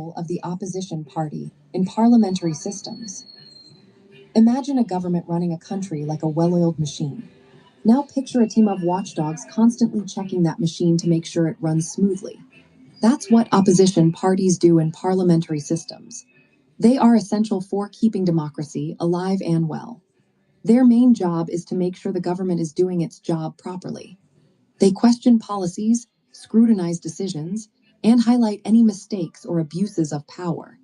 role of the opposition party in parliamentary systems. Imagine a government running a country like a well-oiled machine. Now picture a team of watchdogs constantly checking that machine to make sure it runs smoothly. That's what opposition parties do in parliamentary systems. They are essential for keeping democracy alive and well. Their main job is to make sure the government is doing its job properly. They question policies, scrutinize decisions, and highlight any mistakes or abuses of power.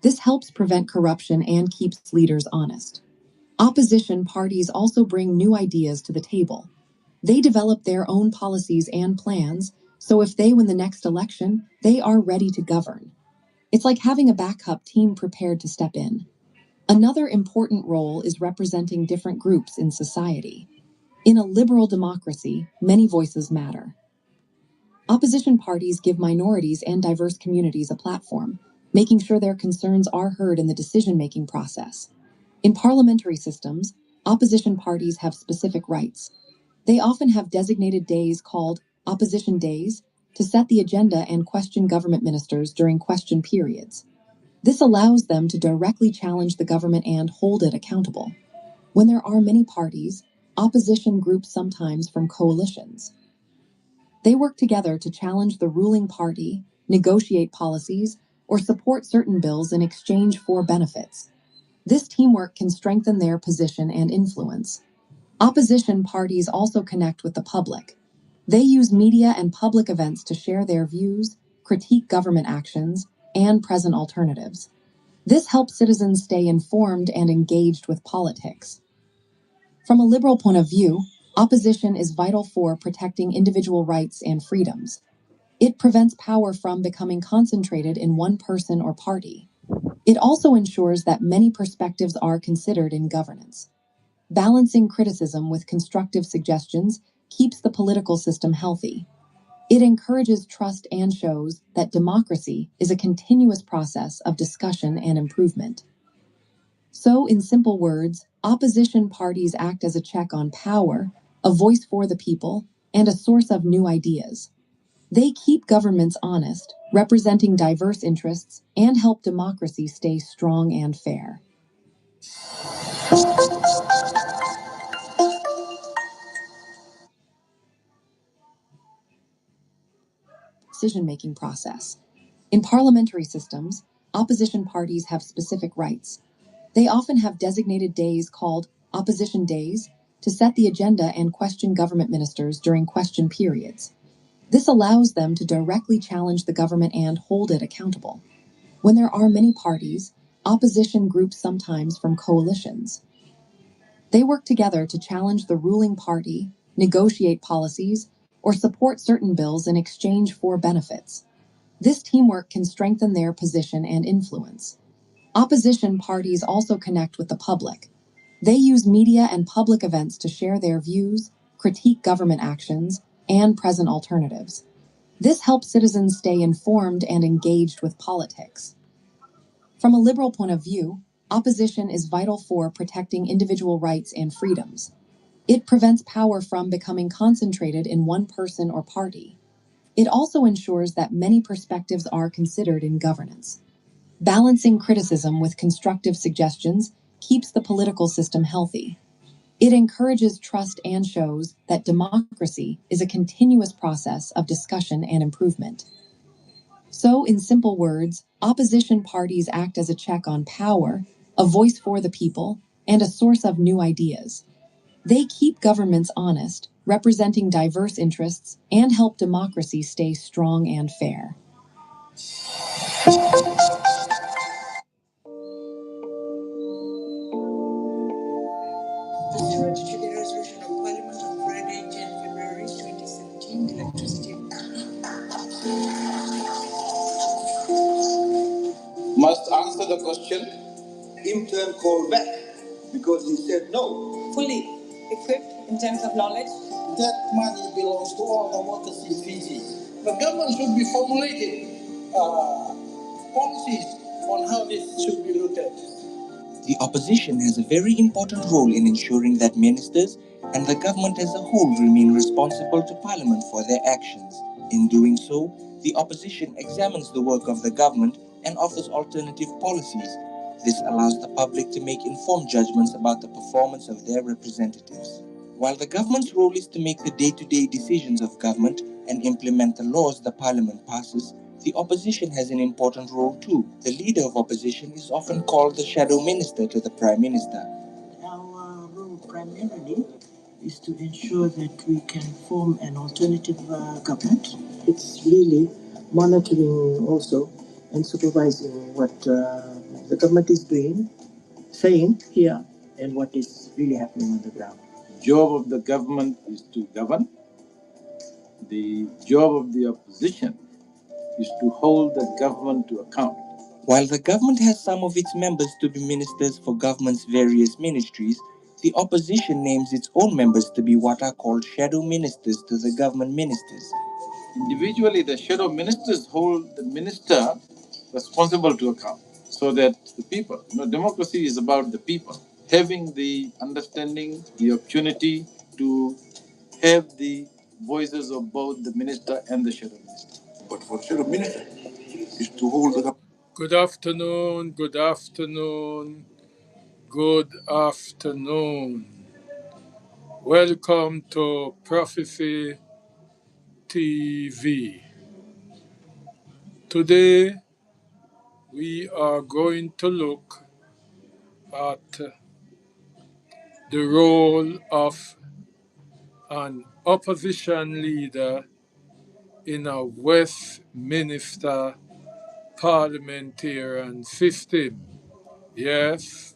This helps prevent corruption and keeps leaders honest. Opposition parties also bring new ideas to the table. They develop their own policies and plans, so if they win the next election, they are ready to govern. It's like having a backup team prepared to step in. Another important role is representing different groups in society. In a liberal democracy, many voices matter. Opposition parties give minorities and diverse communities a platform, making sure their concerns are heard in the decision-making process. In parliamentary systems, opposition parties have specific rights. They often have designated days called opposition days to set the agenda and question government ministers during question periods. This allows them to directly challenge the government and hold it accountable. When there are many parties, opposition groups sometimes form coalitions. They work together to challenge the ruling party, negotiate policies, or support certain bills in exchange for benefits. This teamwork can strengthen their position and influence. Opposition parties also connect with the public. They use media and public events to share their views, critique government actions, and present alternatives. This helps citizens stay informed and engaged with politics. From a liberal point of view, opposition is vital for protecting individual rights and freedoms. It prevents power from becoming concentrated in one person or party. It also ensures that many perspectives are considered in governance. Balancing criticism with constructive suggestions keeps the political system healthy. It encourages trust and shows that democracy is a continuous process of discussion and improvement. So, in simple words, opposition parties act as a check on power, a voice for the people, and a source of new ideas. They keep governments honest, representing diverse interests, and help democracy stay strong and fair. Decision-making process. In parliamentary systems, opposition parties have specific rights. They often have designated days called opposition days to set the agenda and question government ministers during question periods. This allows them to directly challenge the government and hold it accountable. When there are many parties, opposition groups sometimes form coalitions. They work together to challenge the ruling party, negotiate policies, or support certain bills in exchange for benefits. This teamwork can strengthen their position and influence. Opposition parties also connect with the public. They use media and public events to share their views, critique government actions, and present alternatives. This helps citizens stay informed and engaged with politics. From a liberal point of view, opposition is vital for protecting individual rights and freedoms. It prevents power from becoming concentrated in one person or party. It also ensures that many perspectives are considered in governance. Balancing criticism with constructive suggestions keeps the political system healthy. It encourages trust and shows that democracy is a continuous process of discussion and improvement. So, in simple words, opposition parties act as a check on power, a voice for the people, and a source of new ideas. They keep governments honest, representing diverse interests, and help democracy stay strong and fair. Pursuant to the resolution of Parliament of Friday, 10 February 2017, electricity must answer the question. Him to call back because he said no. Fully equipped in terms of knowledge. That money belongs to all the workers in Fiji. The government should be formulating policies on how this should be looked at. The opposition has a very important role in ensuring that ministers and the government as a whole remain responsible to Parliament for their actions. In doing so, The opposition examines the work of the government and offers alternative policies. This allows the public to make informed judgments about the performance of their representatives. While the government's role is to make the day-to-day decisions of government and implement the laws the parliament passes, the opposition has an important role too. The leader of opposition is often called the shadow minister to the prime minister. Our role primarily is to ensure that we can form an alternative government. It's really monitoring also and supervising what the government is doing, saying here, and what is really happening on the ground. Job of the government is to govern. The job of the opposition is to hold the government to account. While the government has some of its members to be ministers for government's various ministries, the opposition names its own members to be what are called shadow ministers to the government ministers. Individually, the shadow ministers hold the minister responsible to account so that the people, democracy is about the people, having the understanding, the opportunity to have the voices of both the minister and the shadow minister. But for shadow minister is to hold the. Good afternoon, good afternoon, good afternoon. Welcome to Prophecy TV. Today we are going to look at the role of an opposition leader in a Westminster parliamentarian system. Yes,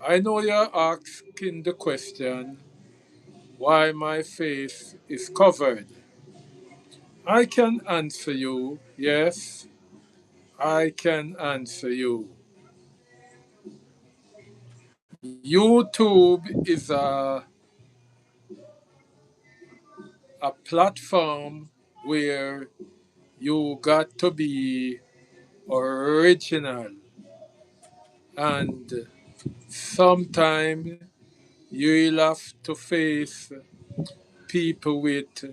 I know you're asking the question why my face is covered. I can answer you, yes, I can answer you. YouTube is a platform where you got to be original, and sometimes you'll have to face people with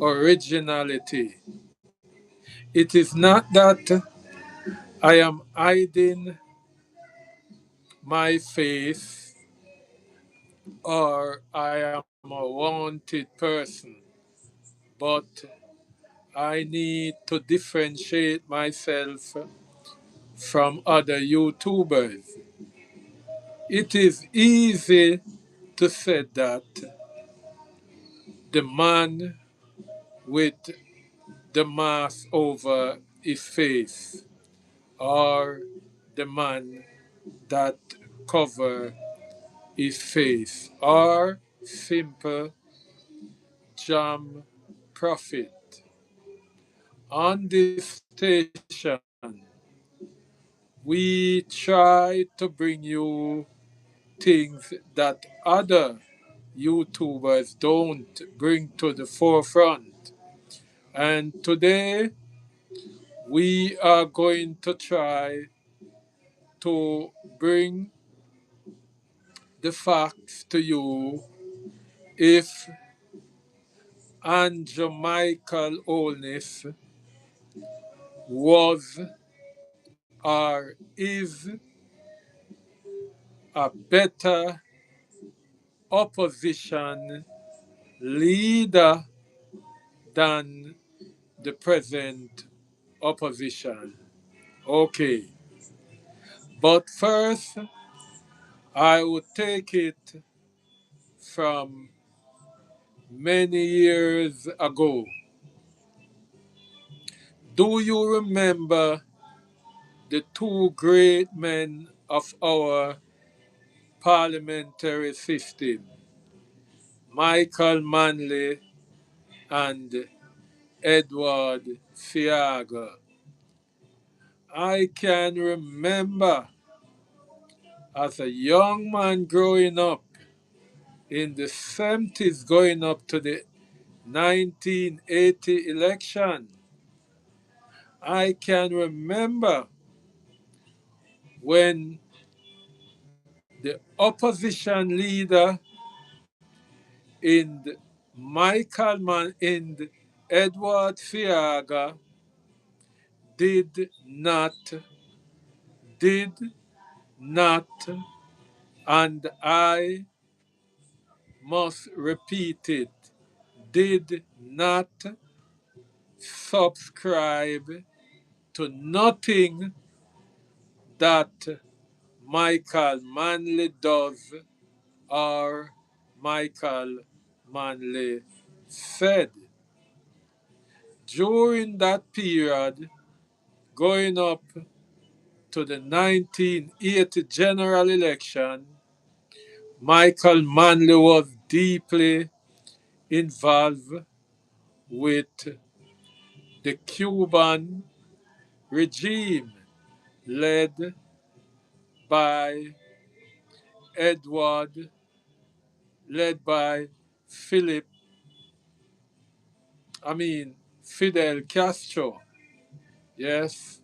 originality. It is not that I am hiding my face or I am a wanted person, but I need to differentiate myself from other YouTubers. It is easy to say that the man with the mask over his face or the man that cover his face or simple jam prophet. On this station, we try to bring you things that other YouTubers don't bring to the forefront. And today we are going to try to bring the facts to you if Andrew Michael Holness was or is a better opposition leader than the present opposition. Okay, but first I would take it from many years ago. Do you remember the two great men of our parliamentary system, Michael Manley and Edward Seaga? I can remember as a young man growing up in the 70s, going up to the 1980 election, I can remember when the opposition leader in the Edward Fiaga did not, did not, and I must repeat it, did not subscribe to nothing that Michael Manley does or Michael Manley said. During that period, going up to the 1980 general election, Michael Manley was deeply involved with the Cuban regime led by Edward, led by Philip, Fidel Castro. Yes,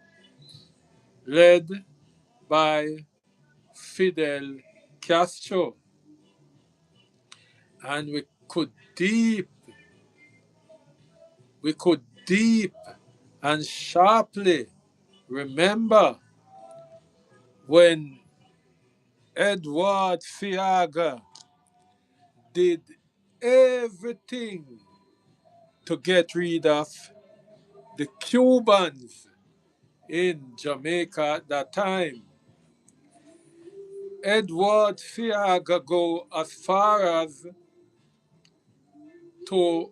led by Fidel Castro. And we could deep and sharply remember when Edward Fiaga did everything to get rid of the Cubans in Jamaica at that time. Edward Fiaga go as far as to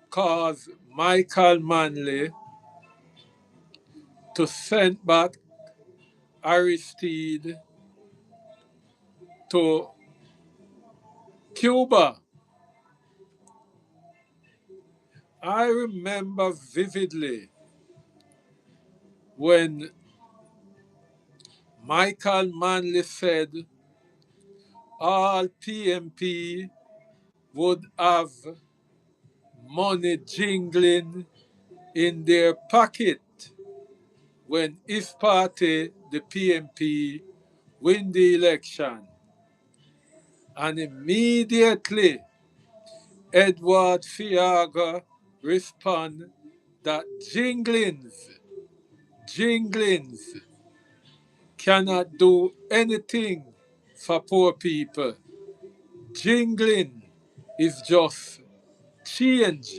cause Michael Manley to send back Aristide to Cuba. I remember vividly when Michael Manley said all PNP would have money jingling in their pocket when his party, the PNP, win the election. And immediately Edward Fiaga respond that jinglings cannot do anything for poor people. Jingling is just change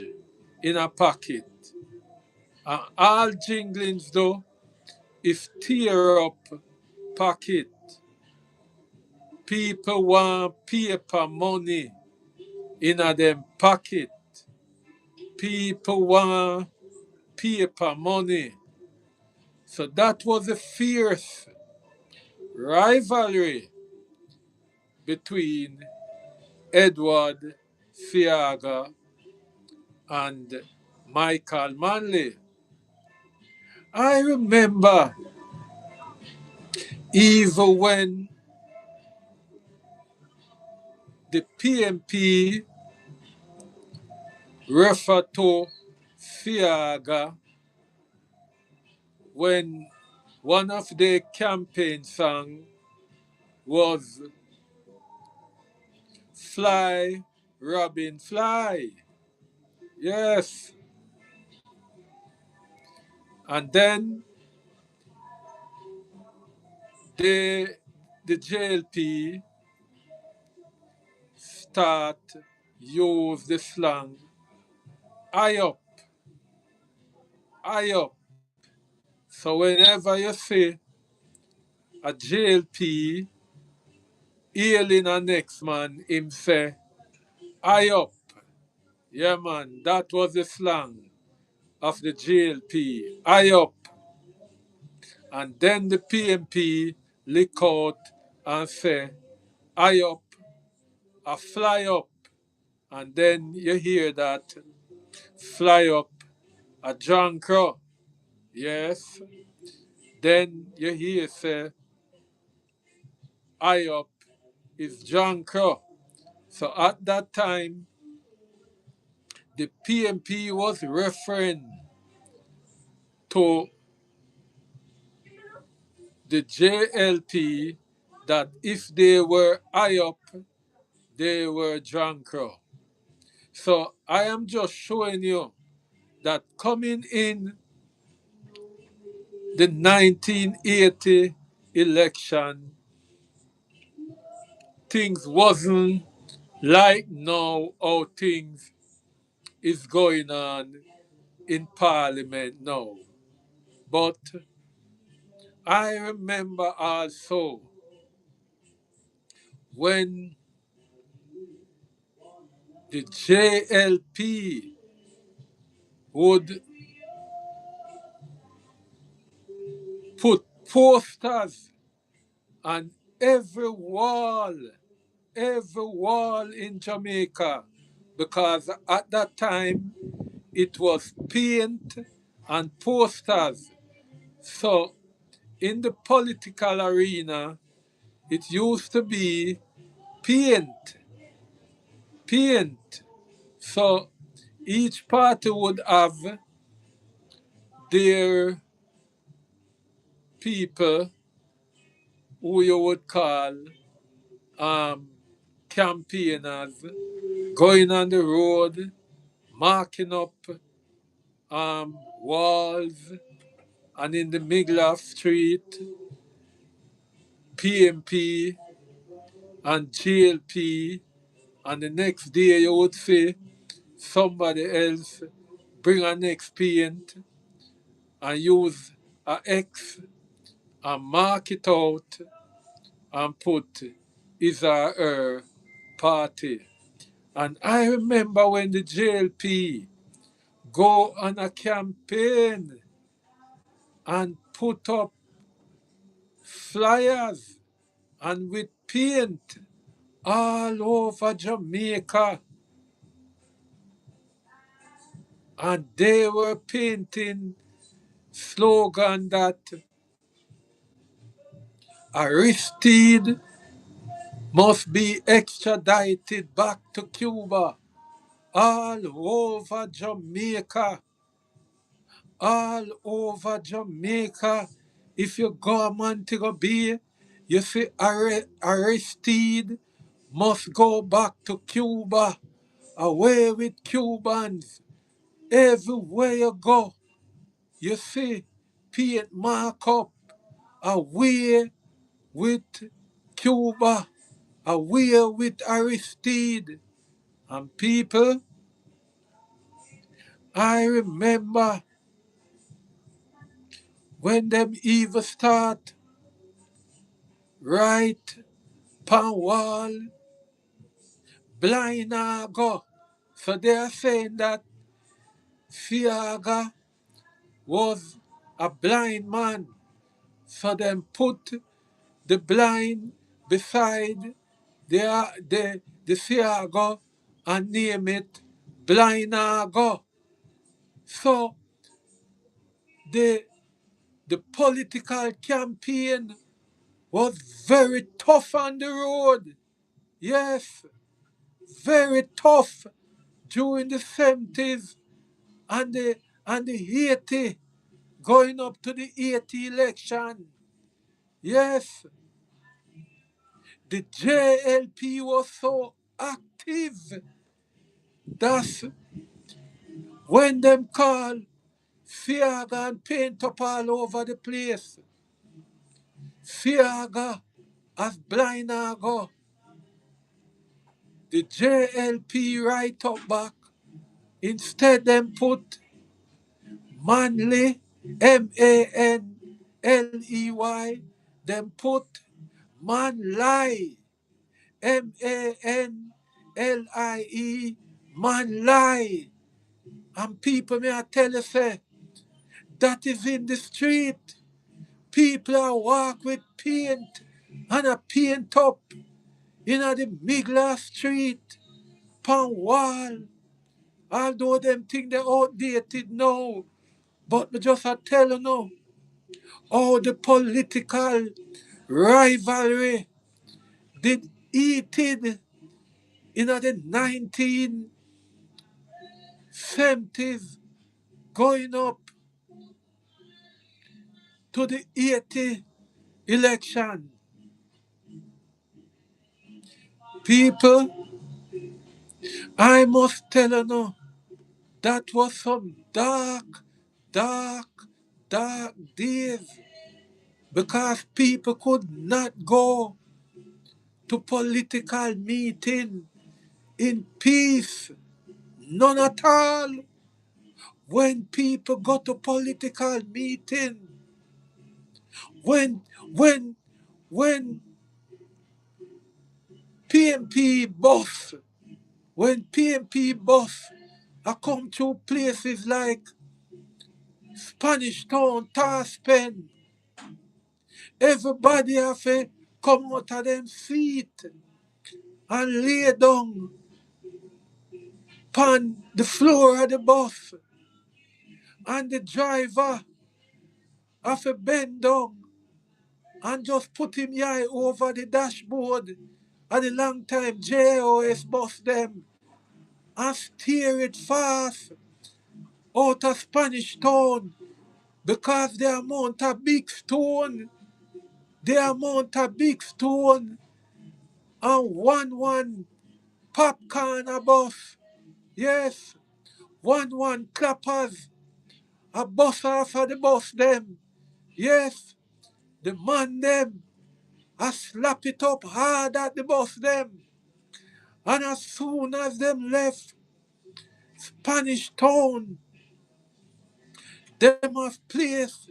in a pocket. And all jinglings though is tear up pocket. People want paper money in a them pocket. People want paper money. So that was a fierce rivalry between Edward Fiaga and Michael Manley. I remember even when the PNP referred to Fiaga when one of their campaign songs was Fly, Robin, Fly. Yes. And then the, the JLP start use the slang, eye up, eye up. So whenever you see a JLP hailing a next man, him say, eye up. Yeah, man, that was the slang of the JLP, eye up. And then the PNP lick out and say, eye up, a fly up. And then you hear that fly up, a John Crow. Yes. Then you hear say, eye up is John Crow. So at that time, the PNP was referring to the JLP that if they were high up, they were John Crow. So I am just showing you that coming in the 1980 election, things wasn't like now how things is going on in Parliament now. But I remember also when the JLP would put posters on every wall in Jamaica, because at that time it was paint and posters. So in the political arena, it used to be paint, paint. So each party would have their people who you would call um, campaigners going on the road, marking up walls, and in the middle of street, PNP and JLP, and the next day you would see somebody else bring an X paint and use a X and mark it out and put his or her party. And I remember when the JLP go on a campaign and put up flyers and with paint all over Jamaica, and they were painting slogan that Aristide must be extradited back to Cuba. All over Jamaica, all over Jamaica. If you go a Montego Bay, you see Aristide must go back to Cuba, away with Cubans. Everywhere you go, you see paint mark up, away with Cuba, away with Aristide. And people, I remember when them even start right pan wall, blind go. So they are saying that Fiaga was a blind man. So them put the blind beside the Fiaga and name it Blind go. So the the political campaign was very tough on the road. Yes, very tough during the 70s and the 80, going up to the 80 election. Yes, the JLP was so active. That's when them call Fiaga and paint up all over the place. Fiaga as blind go. The JLP right up back. Instead them put Manly, Manley, them put Manlie, Manlie, Manlie. And people may I tell you say, that is in the street. People are walk with paint and a paint up in the middle of street, pan wall. Although them think they're outdated now, but me just a tell you now, how the political rivalry did eaten in the 1970s, going up to the 80 election. People, I must tell you no, that was some dark, dark, dark days because people could not go to political meeting in peace. None at all. When people go to political meeting, when when when PNP boss, when PNP boss I come to places like Spanish Town, Taspen, everybody have to come out of them seat and lay down upon the floor of the bus. And the driver have to bend down and just put him eye over the dashboard of the long time JOS bus them and steer it fast out of Spanish Town because the amount of big stone, the amount of big stone and one popcorn a bus. Yes, one clappers a bus off of the bus them. Yes, the man them I slap it up hard at the bus them. And as soon as them left Spanish Town, them have place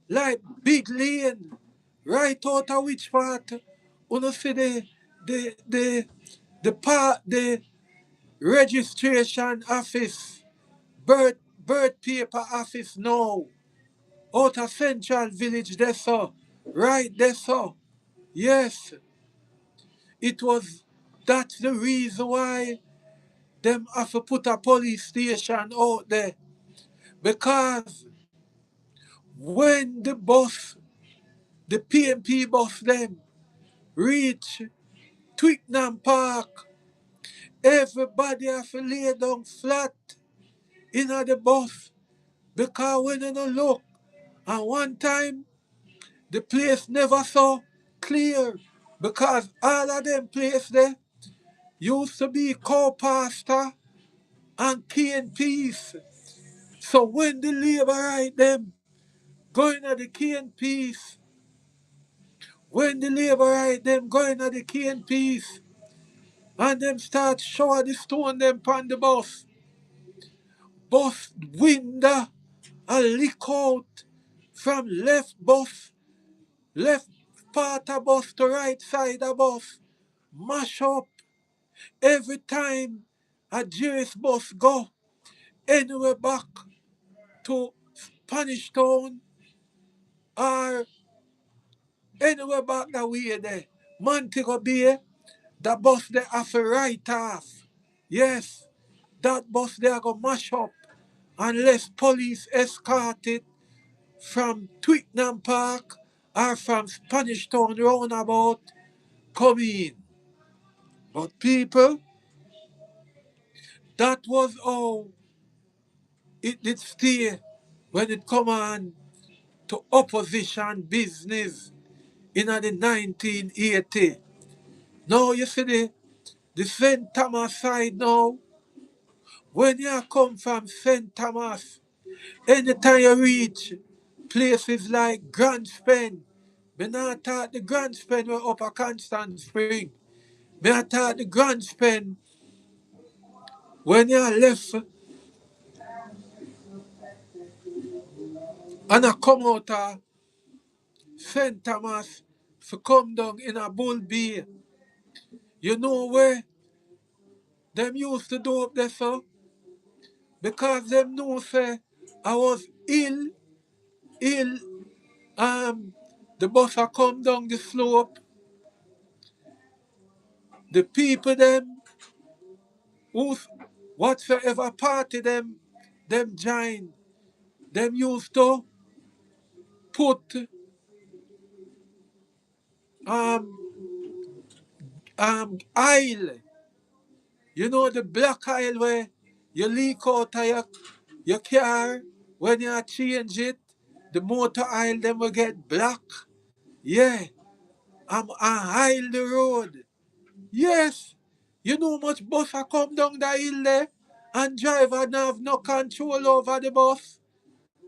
like big lane, right out of which part? You see the the the registration office, birth paper office now, out of Central Village there so, right there so. Yes, it was that's the reason why them have to put a police station out there. Because when the bus, the PNP bus them reach Twickenham Park, everybody have to lay down flat in the bus. Because when you no look, and one time the place never so clear. Because all of them place there used to be co-pastor and KNPs. So when the labor right them going at the KNPs, when the labor right them going at the KNPs, and them start shower the stone them pon the bus window a leak out from left part of bus to right side of bus, mash up every time a JS bus go anywhere back to Spanish Town or anywhere back that way there. Montego Bay, the bus they have to write off. Yes, that bus they are going to mash up unless police escort it from Twickenham Park or from Spanish Town roundabout come in. But people, that was how it did stay when it come on to opposition business in the 1980. Now you see the St. Thomas side now, when you come from St. Thomas, anytime you reach places like Grand Spen, me not thought the Grand Spen were up a Constant Spring. Me I thought the Grand Spen when you left and I come out of St. Thomas to come down in a Bull Bay. You know where them used to do up there, so? Because them know say I was ill, the bus a come down the slope, the people them who's whatsoever party them join, them used to put um aisle, you know the black aisle where you leak out of your car when you change it, the motor aisle them will get black. Yeah, I aisle the road. Yes, You know much bus a come down the hill there and driver don't have no control over the bus.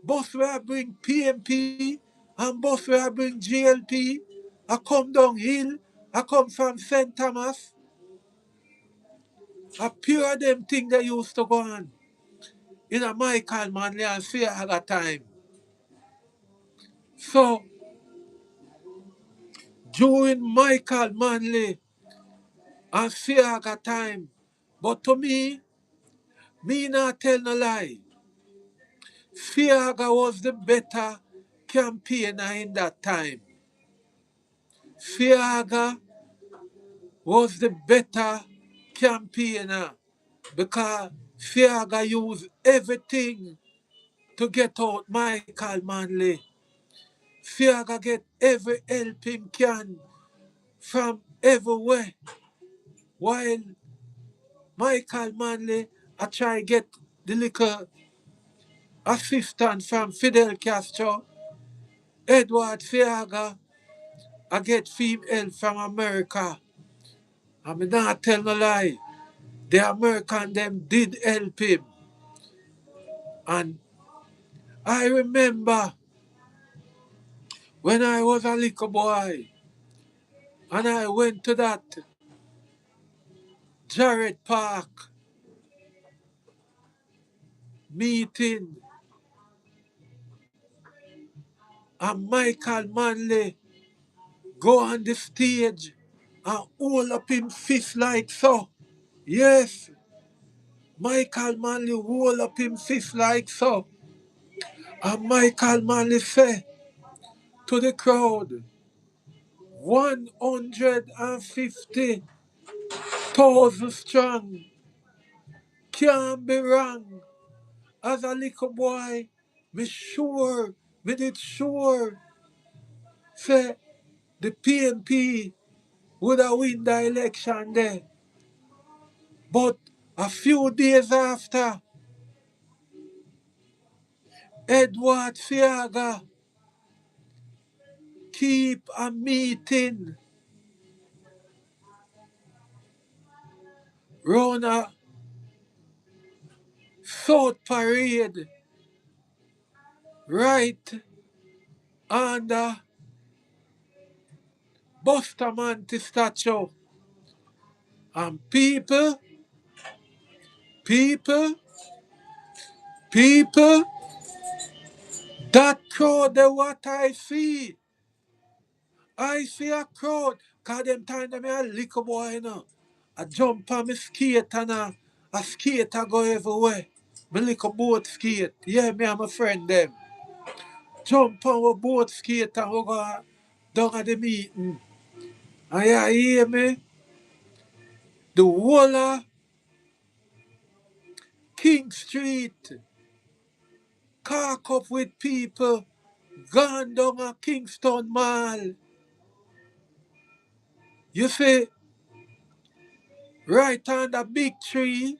Bus where I bring PNP and bus where I bring JLP. I come down hill. I come from St. Thomas. A pure them thing they used to go on. In a Michael Manley and Fear time. So during Michael Manley and Fear time. But to me not tell no lie. Fiaga was the better campaigner in that time. Fiaga was the better campaigner because Fiaga used everything to get out Michael Manley. Fiaga get every help him can from everywhere. While Michael Manley I try get the little assistant from Fidel Castro, Edward Fiaga, I get female from America. I mean not tell no lie. The American them did help him. And I remember when I was a little boy and I went to that Jared Park meeting and Michael Manley go on the stage and hold up him fist like so. Yes, Michael Manley hold up him fist like so. And Michael Manley say to the crowd, 150,000 strong, can't be wrong. As a little boy, me did sure, say the PNP would have win the election there. But a few days after, Edward Fiaga keep a meeting round a South Parade right under Bustamante statue. And people, people, that crowd, the what I see. I see a crowd. Cause them time them a little boy, you know. I jump on my skate and a skate I go everywhere. My little boat skate. Yeah, me and my friend them. Jump on our boat skate and we go down at the meeting. And you hear me? The whole of King Street cock up with people gone down a Kingston Mall. You see, right on the big tree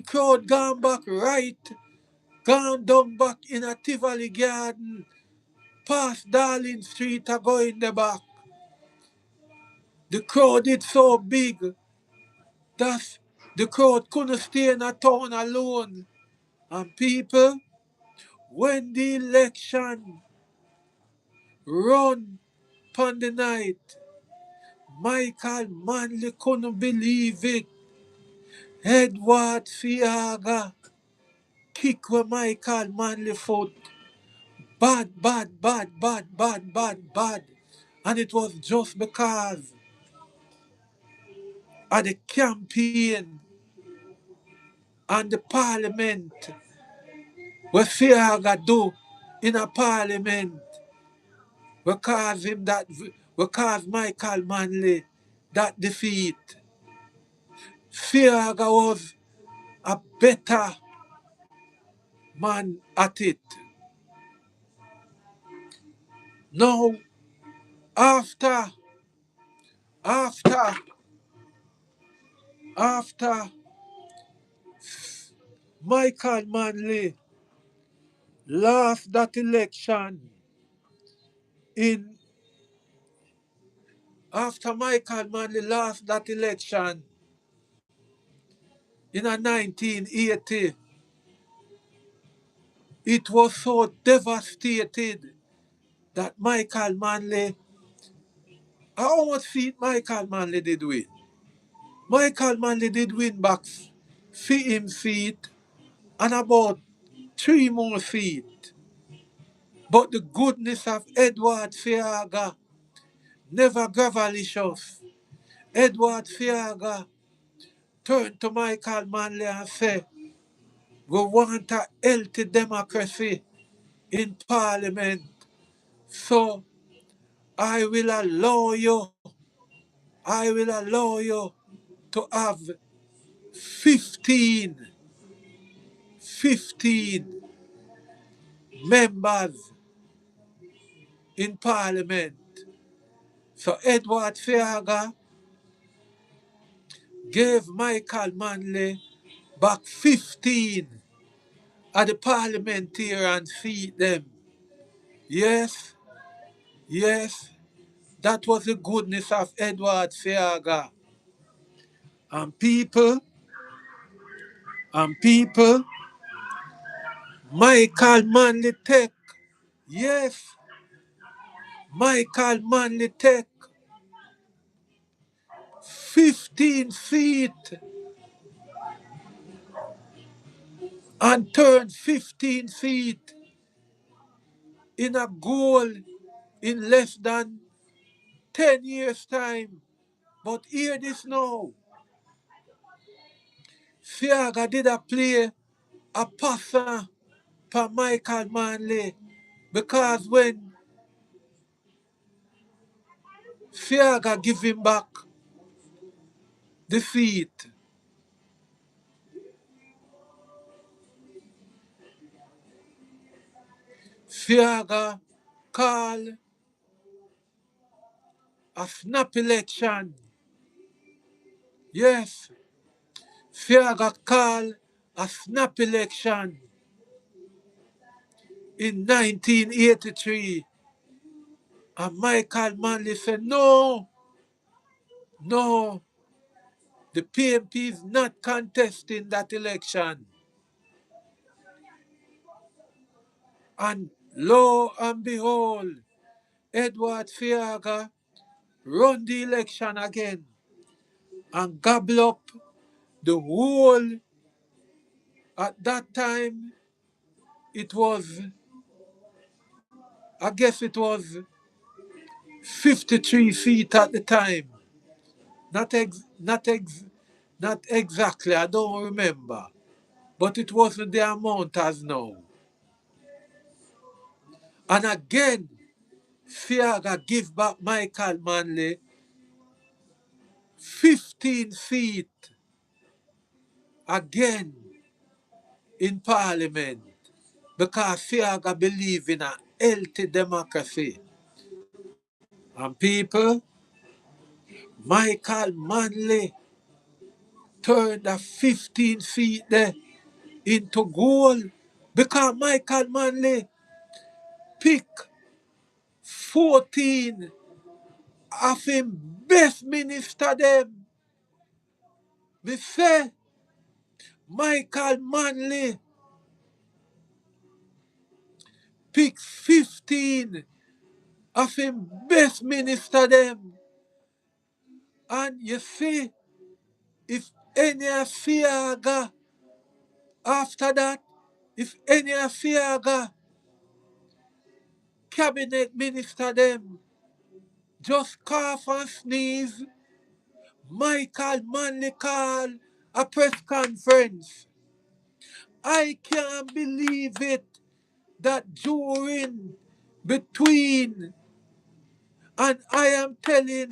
crowd gone back right, gone down back in a Tivoli Garden, past Darling Street a go in the back. The crowd is so big that the crowd couldn't stay in a town alone. And people, when the election run upon the night, Michael Manley couldn't believe it. Edward Fiaga kick with Michael Manley foot. Bad, bad, bad, bad, bad, bad, bad. And it was just because of the campaign and the parliament what Fiaga do in a parliament we cause him that we cause Michael Manley that defeat. Fiaga was a better man at it. Now after after after Michael Manley lost that election in After Michael Manley lost that election in 1980, it was so devastated that Michael Manley, how much seat Michael Manley did win? Michael Manley did win back for him seat and about 3 more seats. But the goodness of Edward Fiaga never gravelicious. Edward Fiaga turned to Michael Manley and said, we want a healthy democracy in Parliament. So I will allow you, I will allow you to have 15, 15 members in Parliament. So Edward Fiaga gave Michael Manley back 15 of the parliamentarian seat them. Yes, yes, that was the goodness of Edward Fiaga. And people, Michael Manley take, yes, Michael Manley take 15 feet and turn 15 feet in a goal in less than 10 years' time. But hear this now. Fiaga did a play a passer for Michael Manley because when Fiaga give him back the seat, Fiaga call a snap election. Yes, Fiaga call a snap election in 1983. And Michael Manley said, no, no, the PNP is not contesting that election. And lo and behold, Edward Fiaga run the election again and gobble up the whole, at that time, it was, I guess it was 53 feet at the time. Not exactly, I don't remember. But it wasn't the amount as now. And again, Fiaga give back Michael Manley 15 feet again in Parliament because Fiaga believe in a healthy democracy. And people, Michael Manley turned the 15 feet there into goal because Michael Manley picked 14 of him best minister them. Me say, Michael Manley picked 15 of him best minister them. And you see, if any of Fiaga after that, if any of Fiaga cabinet minister them just cough and sneeze, Michael Manley call a press conference. I can't believe it that during, between, and I am telling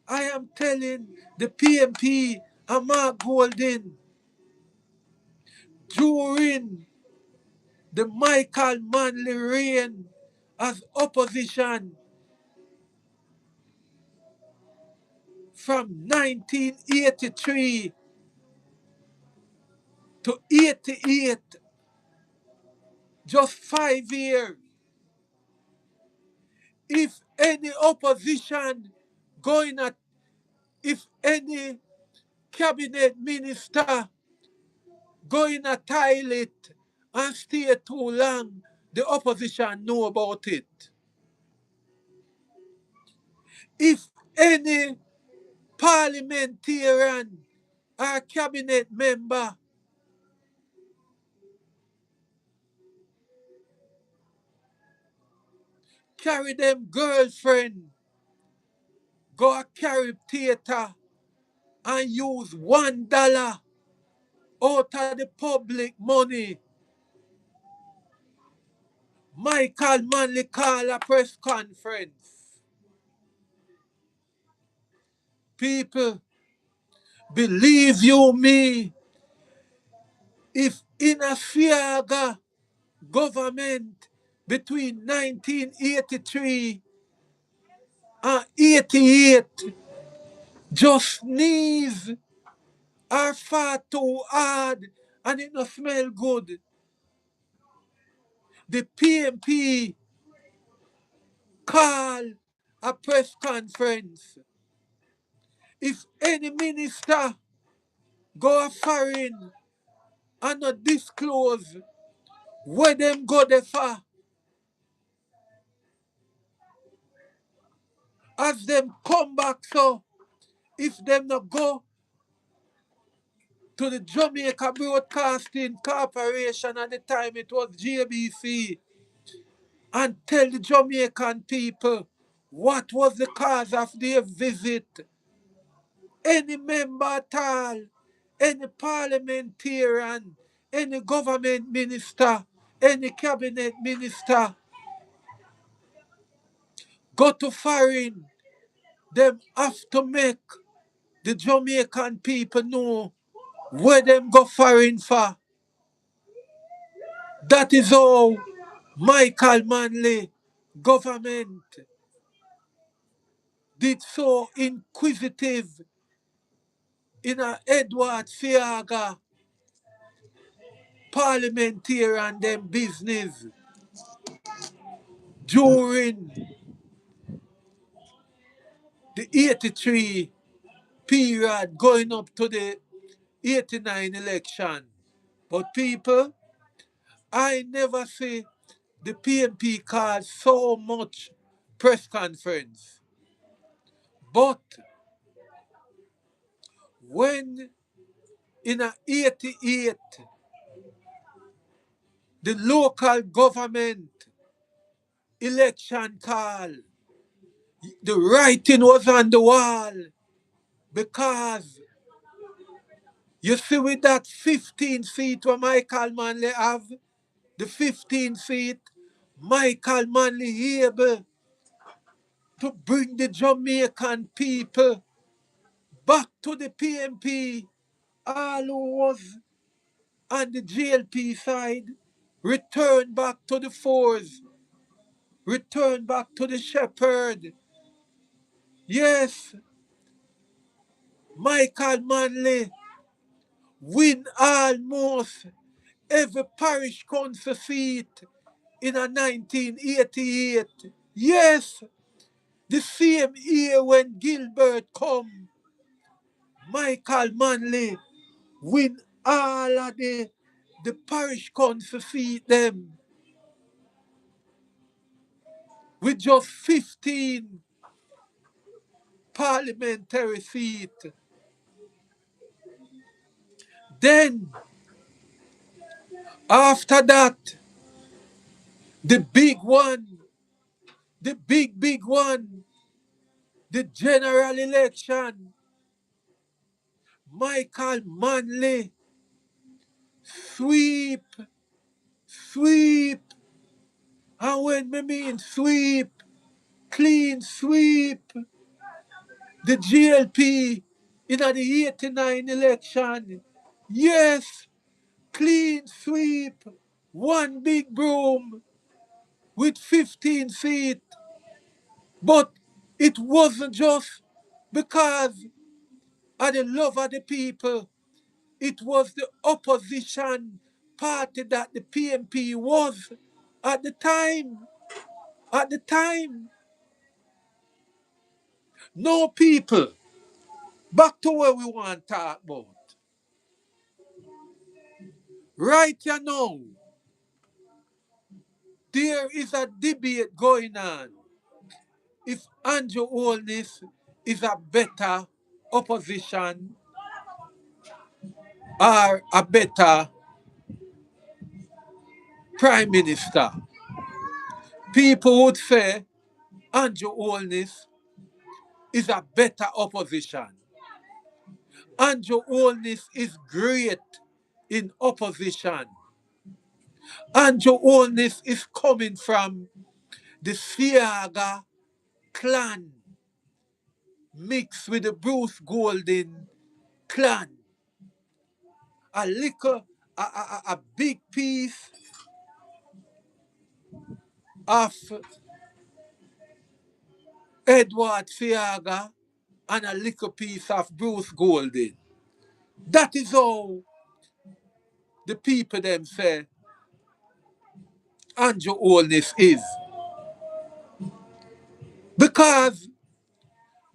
the PNP and Mark Golden during the Michael Manley reign as opposition from 1983 to 88, just 5 years. If any opposition going at, if any cabinet minister go in a toilet and stay too long, the opposition know about it. If any parliamentarian or cabinet member carry them girlfriend, go a carry theater and use $1 out of the public money, Michael Manley call a press conference. People, believe you me, if in a Fiaga government between 1983 and 88 just sneeze are far too hard and it no smell good, the PNP call a press conference. If any minister go a foreign and not disclose where them go there for, as them come back, so if them not go to the Jamaica Broadcasting Corporation, at the time it was JBC, and tell the Jamaican people what was the cause of their visit. Any member at all, any parliamentarian, any government minister, any cabinet minister, go to foreign, them have to make the Jamaican people know where them go foreign for. That is how Michael Manley government did so inquisitive in a Edward Fiaga parliamentarian them business during the 83 period going up to the 89 election. But people, I never see the PNP call so much press conference. But when in a 88 the local government election call, the writing was on the wall, because you see with that 15 seat where Michael Manley have, the 15 seat, Michael Manley able to bring the Jamaican people back to the PNP, all who was on the JLP side, return back to the fours, return back to the shepherd. Yes, Michael Manley win almost every parish council seat in a 1988. Yes, the same year when Gilbert come, Michael Manley win all of the parish council seat them with just 15 parliamentary seats. Then, after that, the big one, the big one, the general election, Michael Manley sweep, sweep, and when me mean sweep, clean sweep, the JLP in the 89 election. Yes, clean sweep, one big broom with 15 seats. But it wasn't just because of the love of the people. It was the opposition party that the PNP was at the time. At the time, No people. Back to where we want to talk about. Right you now, there is a debate going on if Andrew Holness is a better opposition or a better prime minister. People would say Andrew Holness is a better opposition. Andrew Holness is great in opposition. Andrew Holness is coming from the Siaga clan mixed with the Bruce Golden clan. A little, a big piece of Edward Siaga and a little piece of Bruce Golden. That is how the people them say Andrew Holness is. Because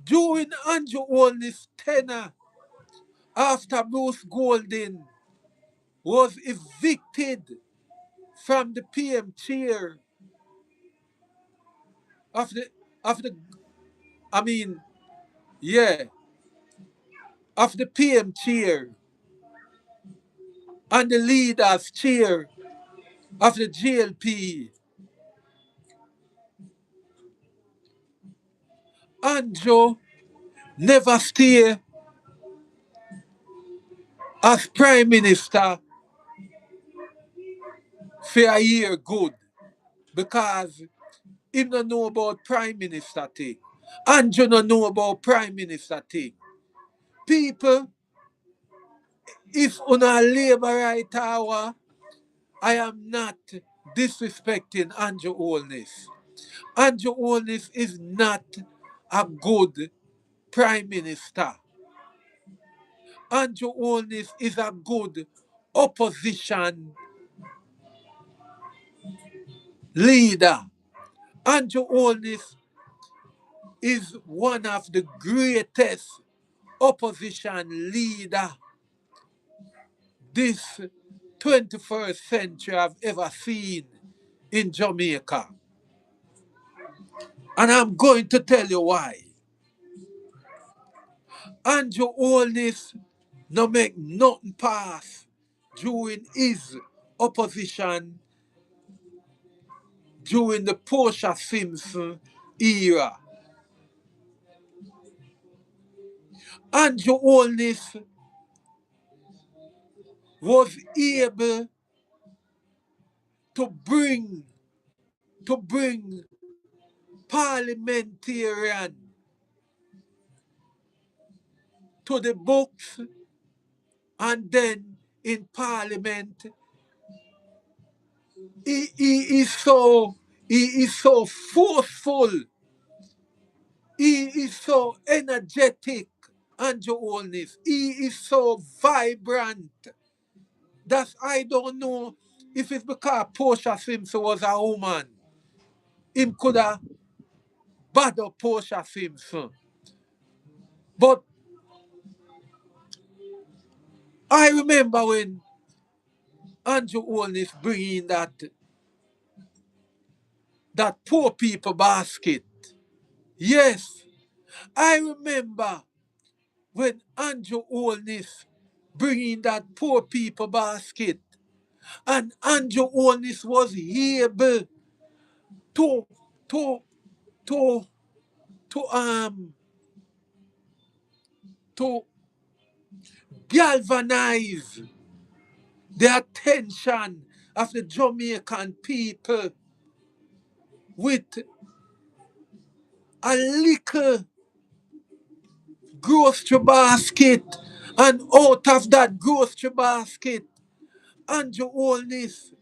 during Andrew Holness' tenure after Bruce Golden was evicted from the PM chair of the of the I mean, yeah, of the PM chair and the leaders chair of the JLP, Andrew never stay as prime minister for a year good because he don't know about prime minister thing. Andrew don't know about prime minister thing. People, if una labor right hour, I am not disrespecting Andrew Holness. Andrew Holness is not a good prime minister. Andrew Holness is a good opposition leader. Andrew Holness is one of the greatest opposition leader this 21st century I've ever seen in Jamaica. And I'm going to tell you why. Andrew Holness no make nothing pass during his opposition during the Portia Simpson era. Andrew Holness was able to bring parliamentarian to the books, and then in parliament he is so forceful, he is so energetic. Andrew Holness, he is so vibrant that I don't know if it's because Portia Simpson was a woman. Him could have bother Portia Simpson. But I remember when Andrew Holness bringing that poor people basket. Yes, I remember when Andrew Holness bringing that poor people basket, and Andrew Holness was able to to to to to galvanize the attention of the Jamaican people with a little grocery basket, and out of that grocery basket, Andrew Holness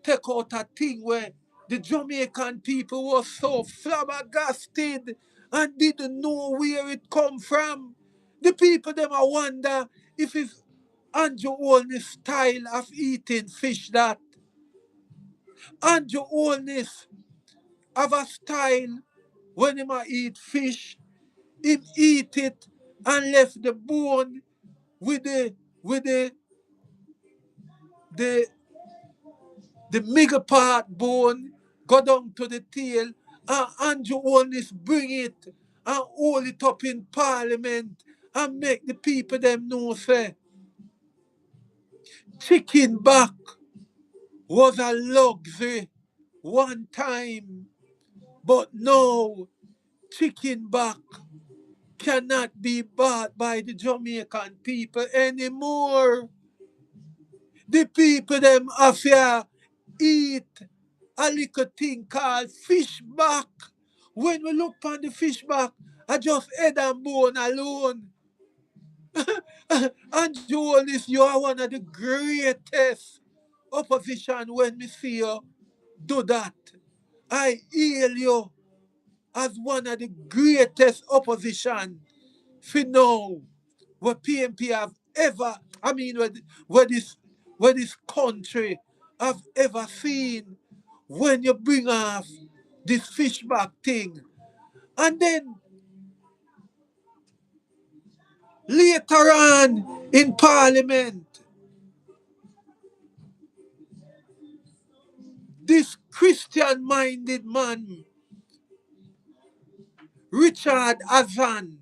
take out a thing where the Jamaican people were so flabbergasted and didn't know where it come from. The people them I wonder if it's Andrew Holness style of eating fish that. Andrew Holness have a style when him a eat fish. Him eat it and left the bone with the the middle part bone go down to the tail, and Andrew Holness bring it and hold it up in Parliament and make the people them know say chicken back was a luxury one time, but now chicken back cannot be bought by the Jamaican people anymore. The people them have to eat a little thing called fish back. When we look on the fish back, I just head and bone alone. And Jolis, you are one of the greatest opposition when we see you do that. I hail you as one of the greatest opposition for now what PNP have ever, I mean, what this country have ever seen when you bring off this fishback thing. And then later on in Parliament, this Christian minded man, Richard Azan,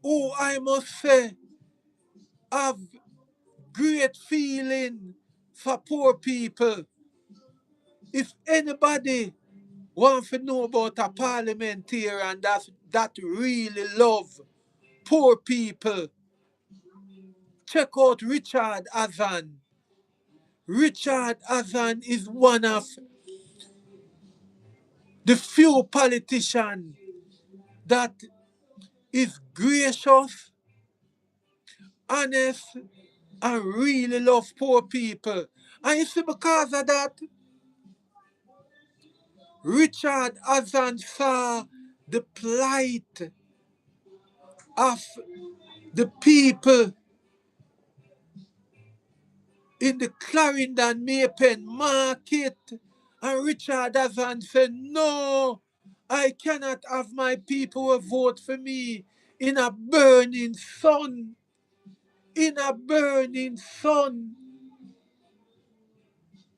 who I must say have great feeling for poor people. If anybody want to know about a parliamentarian that really love poor people, check out Richard Azan. Richard Azan is one of the few politicians that is gracious, honest, and really love poor people. And you see, because of that, Richard Azan saw the plight of the people in the Clarendon Maypen market. And Richard Azan said, no, I cannot have my people who vote for me in a burning sun. In a burning sun.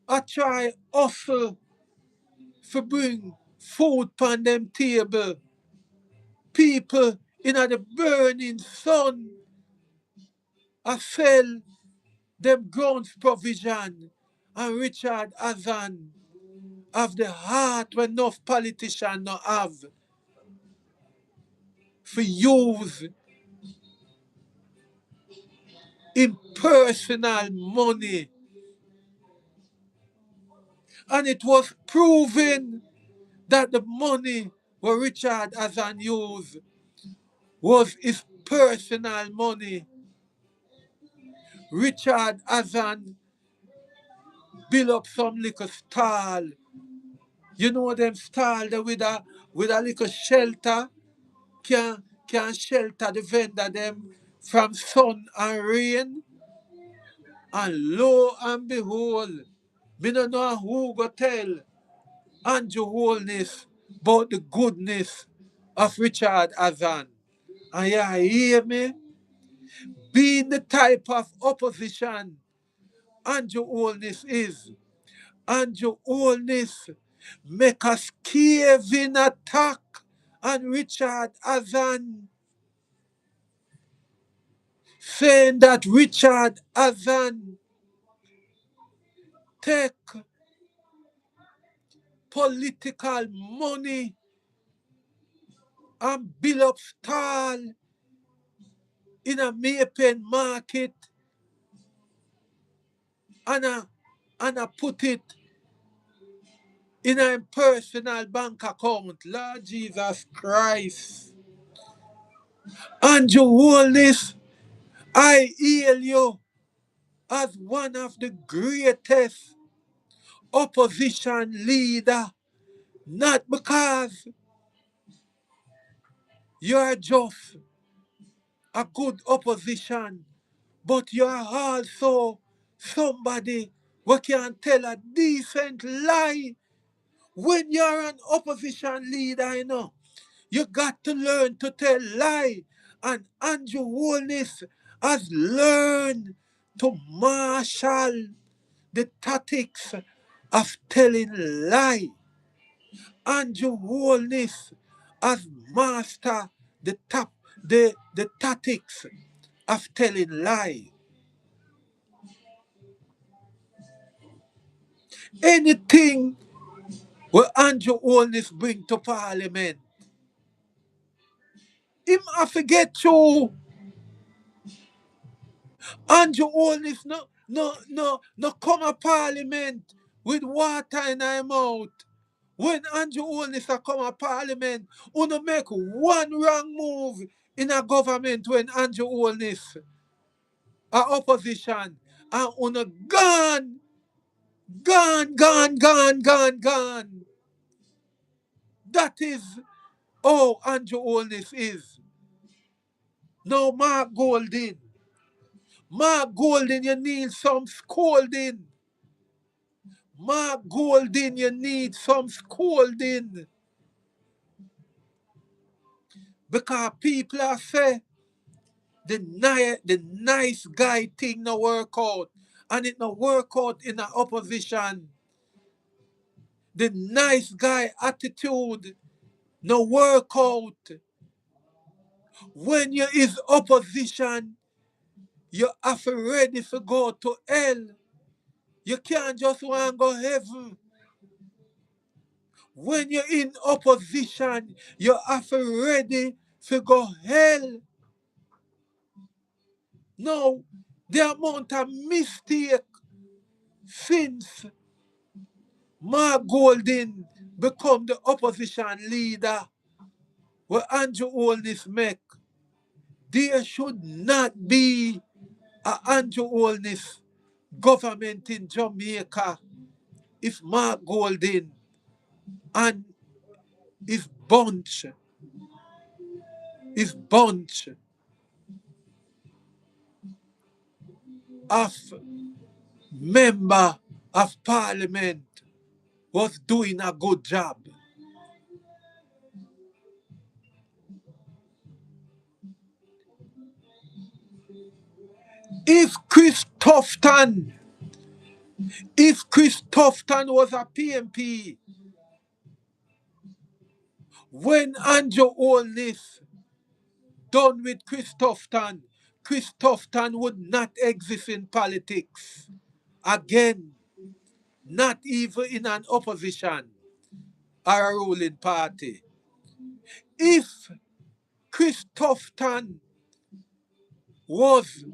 I try hustle to bring food on them table. People in a the burning sun. I sell them grounds provision. And Richard Azan have the heart when enough politicians not have for use impersonal money. And it was proven that the money what Richard Azan used was his personal money. Richard Azan built up some little stall. You know them stall there with a little shelter can shelter the vendor them from sun and rain. And lo and behold, me no know who go tell Andrew Holness about the goodness of Richard Azan. And you hear me? Being the type of opposition Andrew Holness is, Andrew Holness make a scathing attack on Richard Azan, saying that Richard Azan take political money and build up stall in a Maypen market and a put it in a personal bank account. Lord Jesus Christ. Andrew Holness, I hail you as one of the greatest opposition leader, not because you're just a good opposition, but you're also somebody who can tell a decent lie When you're an opposition leader, you got to learn to tell lie. And Andrew Holness has learned to marshal the tactics of telling lie. Andrew Holness has mastered the tactics of telling lie. Anything what Andrew Holness bring to Parliament, him I forget you. Andrew Holness no come a Parliament with water in her mouth. When Andrew Holness a come a Parliament, uno make one wrong move in a government when Andrew Holness a opposition and uno gone, gone, gone, gone, gone, gone. That is how Andrew Holness is. Now Mark Golding. Mark Golding, you need some scolding. Mark Golding, you need some scolding. Because people are say the nice guy thing no work out. And it no work out in the opposition. The nice guy attitude no work out. When you is opposition, you have to ready to go to hell. You can't just want to go heaven. When you're in opposition, you have to ready to go hell. Now, the amount of mistake since Mark Golding become the opposition leader, what Andrew Holness make, there should not be a Andrew Holness government in Jamaica if Mark Golding and his bunch of member of parliament was doing a good job. If Chris Tufton, if Chris Tufton was a PNP, when Andrew Holness done with Chris Tufton would not exist in politics again, not even in an opposition or a ruling party. If Chris Tufton was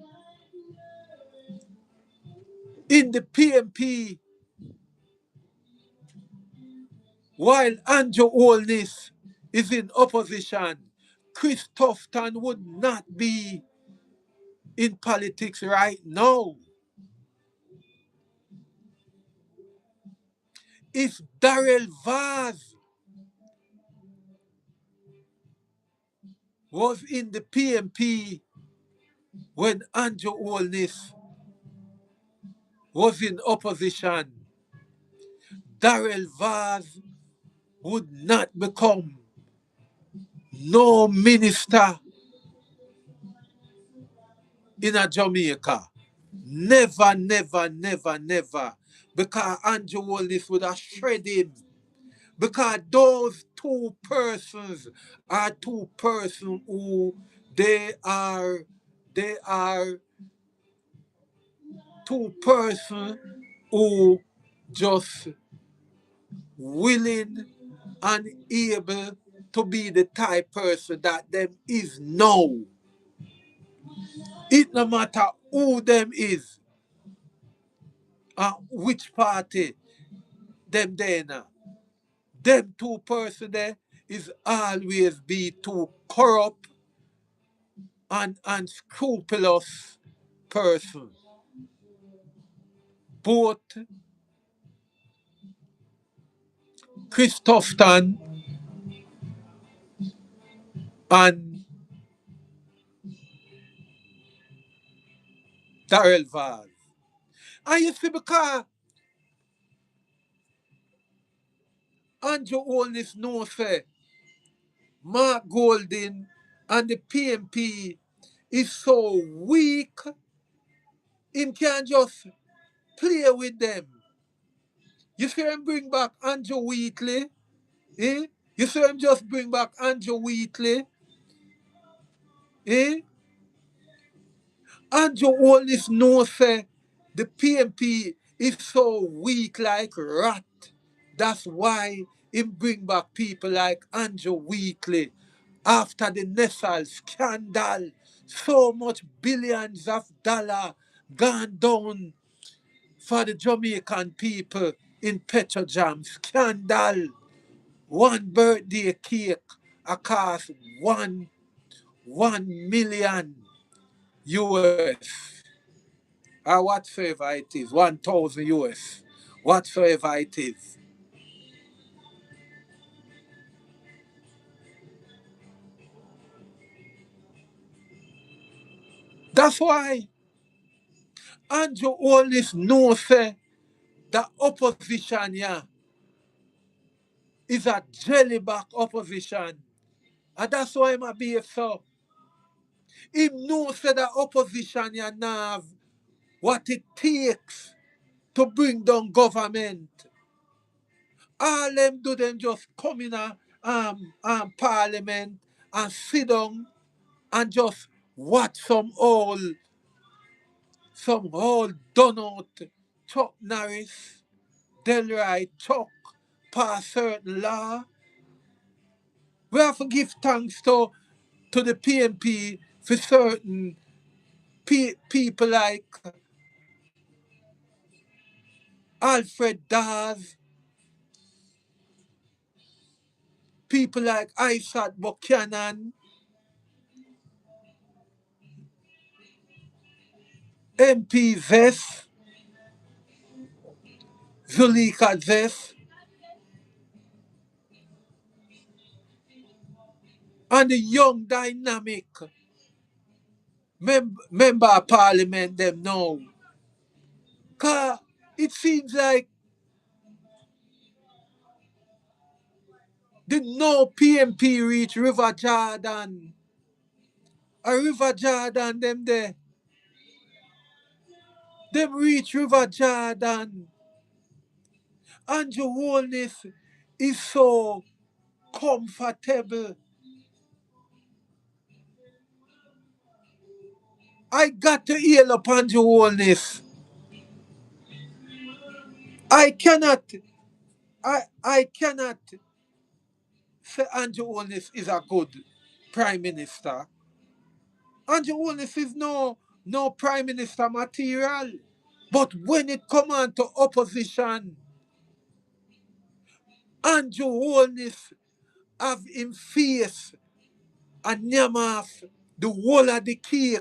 in the PNP while Andrew Holness is in opposition, Chris Tufton would not be in politics right now. If Darrell Vaz was in the PNP when Andrew Holness was in opposition, Darrell Vaz would not become no minister in a Jamaica. Never, never, never, never. Because Andrew Holness would have shredded him. Because those two persons are two persons who they are two persons who just willing and able to be the type person that them is now. It no matter who them is and which party them there now. Them two person there is always be too corrupt and unscrupulous person. Both Christopherson and Darrell Vaz. And you see, because And your oldness know say Mark Golding and the PNP is so weak, him can't just play with them. You see him bring back Andrew Wheatley, eh? You see him just bring back Andrew Wheatley, eh? And you always know say the PNP is so weak like rat. That's why him bring back people like Andrew Weekly after the Nessal scandal. So much billions of dollars gone down for the Jamaican people in Petrojam scandal. One birthday cake a cost 1 million US. Or whatsoever it is, 1,000 US, whatsoever it is. That's why Andrew always knows say the opposition yeah, is a jellyback opposition. And that's why I'm a be so. He knows say the opposition yeah now have what it takes to bring down government. All them do them just come in a parliament and sit down and just watch some old done out Chuck Norris, Delroy Chuck pass certain law. We have to give thanks to the PNP for certain people like Alfred Dawes, people like Isaac Buchanan, MP Zest, Zulika Zest, and the young dynamic member of parliament them now. Cause it seems like the no PMP reach River Jordan. A River Jordan them there. Them reach River Jordan. And your wholeness is so comfortable. I got to heal upon your wholeness. I cannot, I cannot say Andrew Holness is a good prime minister. Andrew Holness is no prime minister material. But when it come on to opposition, Andrew Holness have him face and name off the whole of the cake.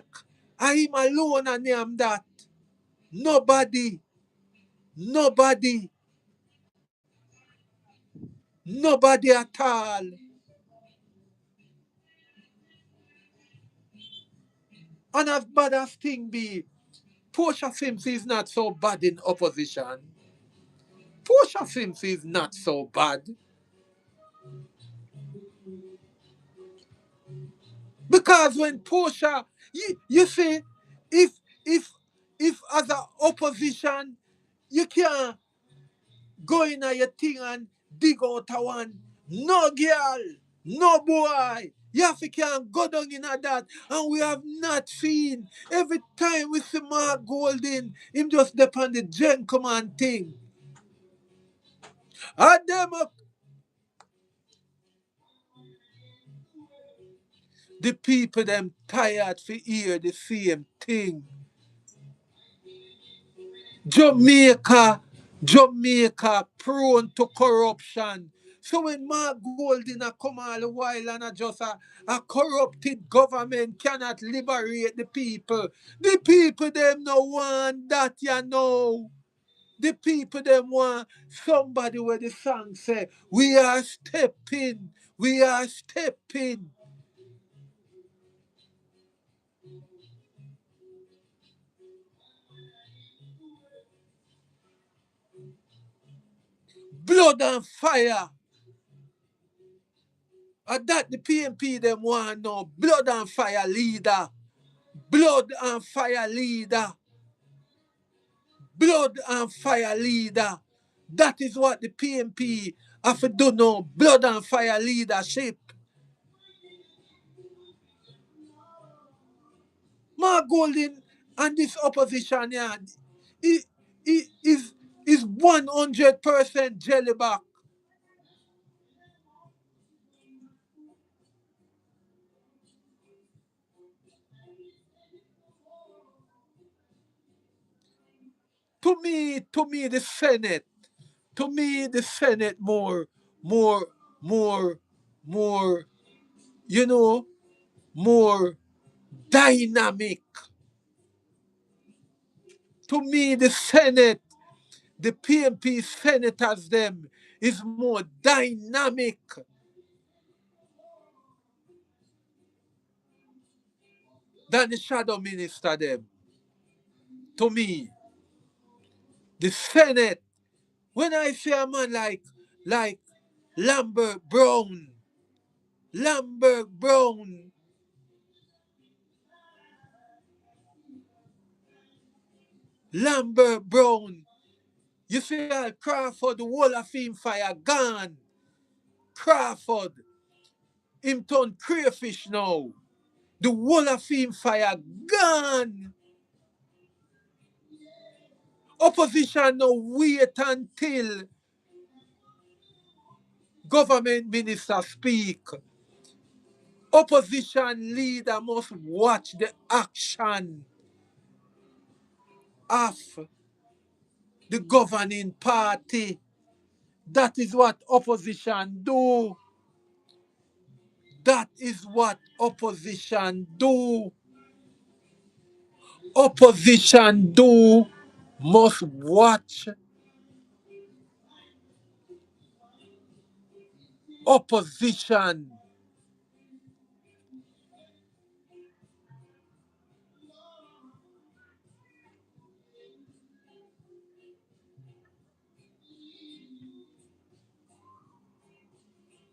I him alone and name that. Nobody, nobody, nobody at all. And as bad as thing be, Portia Sims is not so bad in opposition. Portia Sims is not so bad. Because when Portia, you see, if if if as a opposition, you can't go in your thing and dig out a one. No girl, no boy. You have to can go down in that. And we have not seen. Every time we see Mark Golding, him just depend the gentleman thing. And them the people them tired to hear the same thing. Jamaica prone to corruption. So when Mark Golding a come all the while and a corrupted government cannot liberate the people them no want that you know. The people them want somebody where the song say, we are stepping. Blood and fire. And that the PNP them want now. Blood and fire leader. Blood and fire leader. Blood and fire leader. That is what the PNP have to do now. Blood and fire leadership. Mark Golding and this opposition yeah, is 100% jelly back. The Senate, the Senate more, more, more, you know, more dynamic. To me, the Senate, the PNP senators them is more dynamic than the shadow minister them. To me, the Senate, when I see a man like Lambert Brown, Lambert Brown, Lambert Brown, you see Crawford, the whole of him fire gone. Crawford, him turn crayfish now. The whole of him fire gone. Opposition now wait until government minister speak. Opposition leader must watch the action of the governing party. That is what opposition do. That is what opposition do. Opposition do must watch. Opposition.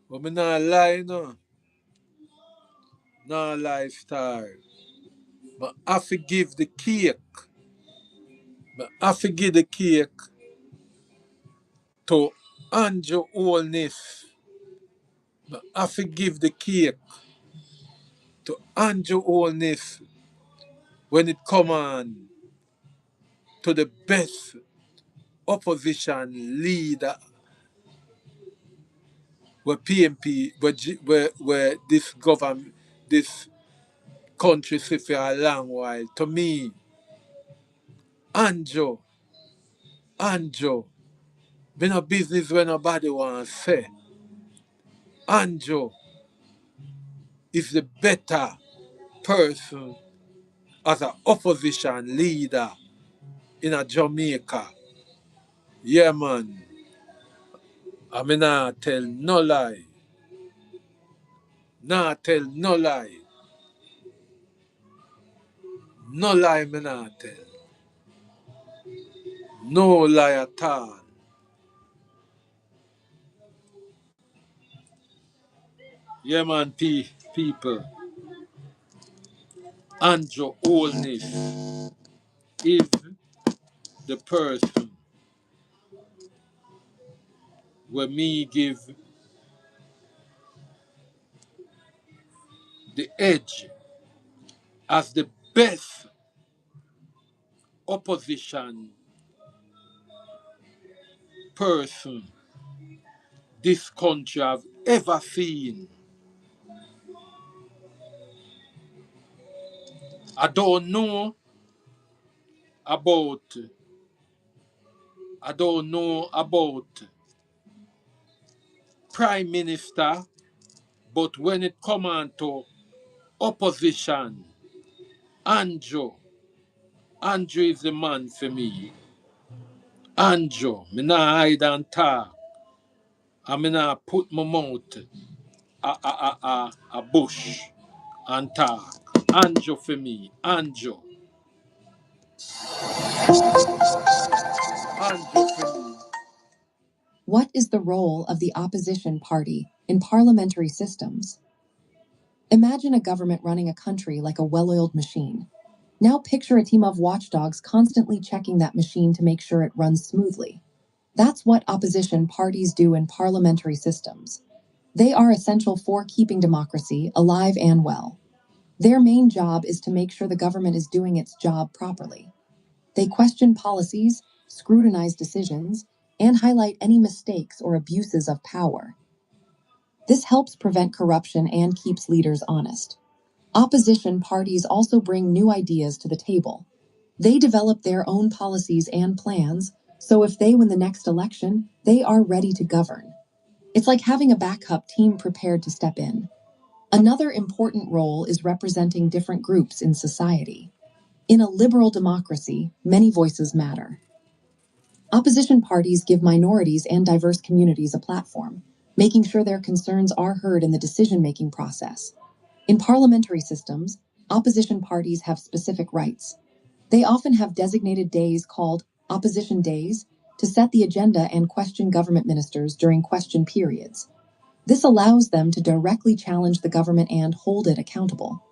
But me not lie no. Not lie star. But I forgive the cake. But I forgive the cake to Andrew Holness. But I forgive the cake to Andrew Holness when it come on to the best opposition leader where PNP, where this government, this country sit for a long while. To me, Andrew, been a business when nobody want to say. Andrew is the better person as an opposition leader in a Jamaica. Yeah, man. I mean, not tell no lie. Not tell no lie. No lie, me not tell. No lie at all. Yeah, man, people. Andrew Holness is the person where me give the edge as the best opposition person this country have ever seen. I don't know about I don't know about Prime Minister, but when it come on to opposition, Andrew, Andrew is the man for me. Andrew, me nah hide and talk. I me nah put my mouth a bush and talk. Andrew for me. Andrew. Andrew for me. What is the role of the opposition party in parliamentary systems? Imagine a government running a country like a well-oiled machine. Now picture a team of watchdogs constantly checking that machine to make sure it runs smoothly. That's what opposition parties do in parliamentary systems. They are essential for keeping democracy alive and well. Their main job is to make sure the government is doing its job properly. They question policies, scrutinize decisions, and highlight any mistakes or abuses of power. This helps prevent corruption and keeps leaders honest. Opposition parties also bring new ideas to the table. They develop their own policies and plans, so if they win the next election, they are ready to govern. It's like having a backup team prepared to step in. Another important role is representing different groups in society. In a liberal democracy, many voices matter. Opposition parties give minorities and diverse communities a platform, making sure their concerns are heard in the decision-making process. In parliamentary systems, opposition parties have specific rights. They often have designated days called opposition days to set the agenda and question government ministers during question periods. This allows them to directly challenge the government and hold it accountable.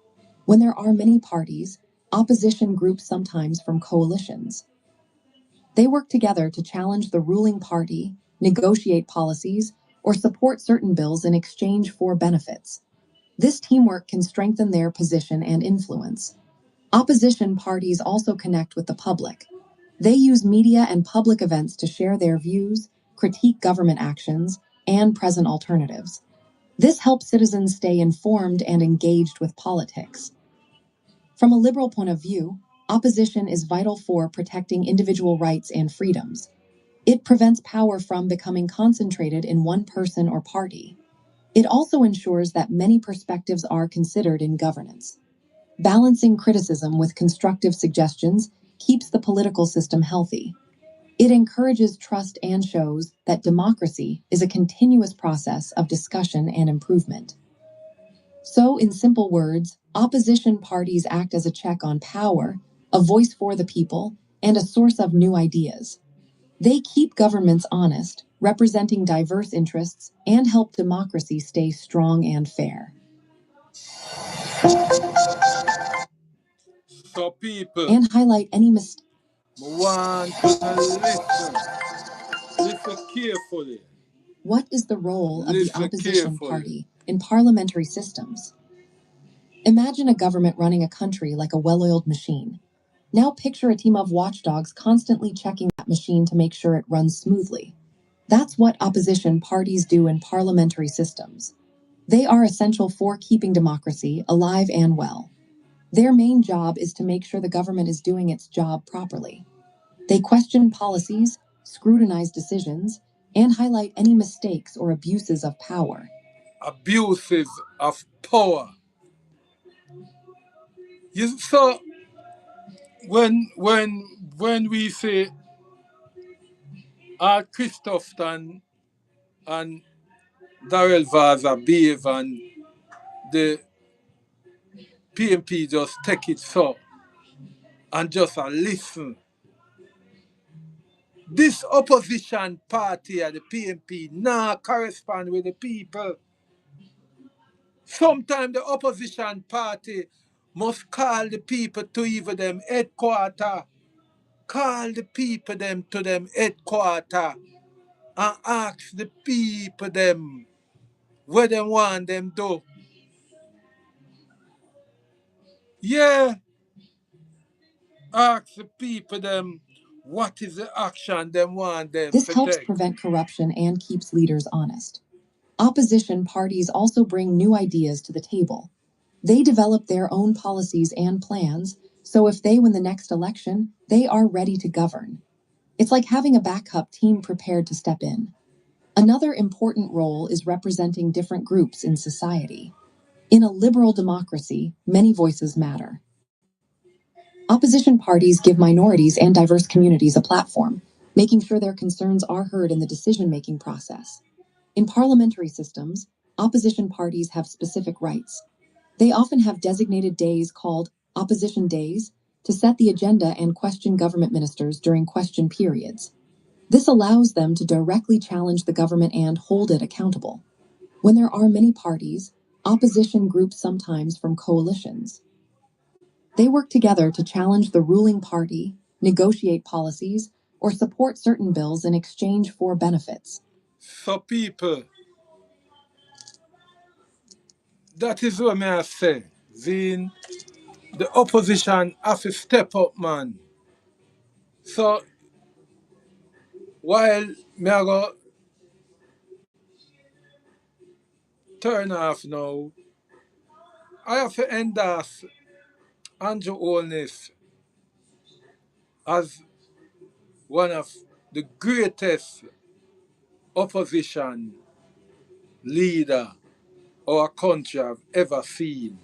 When there are many parties, opposition groups sometimes form coalitions. They work together to challenge the ruling party, negotiate policies, or support certain bills in exchange for benefits. This teamwork can strengthen their position and influence. Opposition parties also connect with the public. They use media and public events to share their views, critique government actions, and present alternatives. This helps citizens stay informed and engaged with politics. From a liberal point of view, opposition is vital for protecting individual rights and freedoms. It prevents power from becoming concentrated in one person or party. It also ensures that many perspectives are considered in governance. Balancing criticism with constructive suggestions keeps the political system healthy. It encourages trust and shows that democracy is a continuous process of discussion and improvement. So, in simple words, opposition parties act as a check on power, a voice for the people, and a source of new ideas. They keep governments honest, representing diverse interests, and help democracy stay strong and fair. So people, And highlight any mistakes. want to listen. Listen carefully. What is the role of the Listen opposition carefully. party in parliamentary systems? Imagine a government running a country like a well-oiled machine. Now picture a team of watchdogs constantly checking that machine to make sure it runs smoothly. That's what opposition parties do in parliamentary systems. They are essential for keeping democracy alive and well. Their main job is to make sure the government is doing its job properly. They question policies, scrutinize decisions, and highlight any mistakes or abuses of power. Abuses of power. So when we say Christoph and Darrell Vaza behave and the PNP just take it so and just listen. This opposition party at the PNP now correspond with the people. Sometimes the opposition party must call the people to even them headquarter. Call the people them to them headquarter and ask the people them what they want them do. Yeah, ask the people them what is the action them want them This to helps take. prevent corruption and keeps leaders honest. Opposition parties also bring new ideas to the table. They develop their own policies and plans, so if they win the next election, they are ready to govern. It's like having a backup team prepared to step in. Another important role is representing different groups in society. In a liberal democracy, many voices matter. Opposition parties give minorities and diverse communities a platform, making sure their concerns are heard in the decision-making process. In parliamentary systems, opposition parties have specific rights. They often have designated days called opposition days to set the agenda and question government ministers during question periods. This allows them to directly challenge the government and hold it accountable. When there are many parties, opposition groups sometimes form coalitions. They work together to challenge the ruling party, negotiate policies, or support certain bills in exchange for benefits. So people, that is what may I say. The opposition have to step up, man. So while me I go turn off now, I have to endorse Andrew Holness as one of the greatest opposition leader our country have ever seen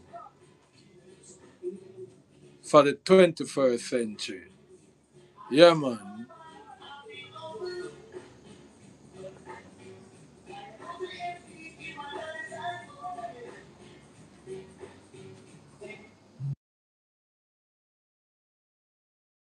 for the 21st century. Yeah, man.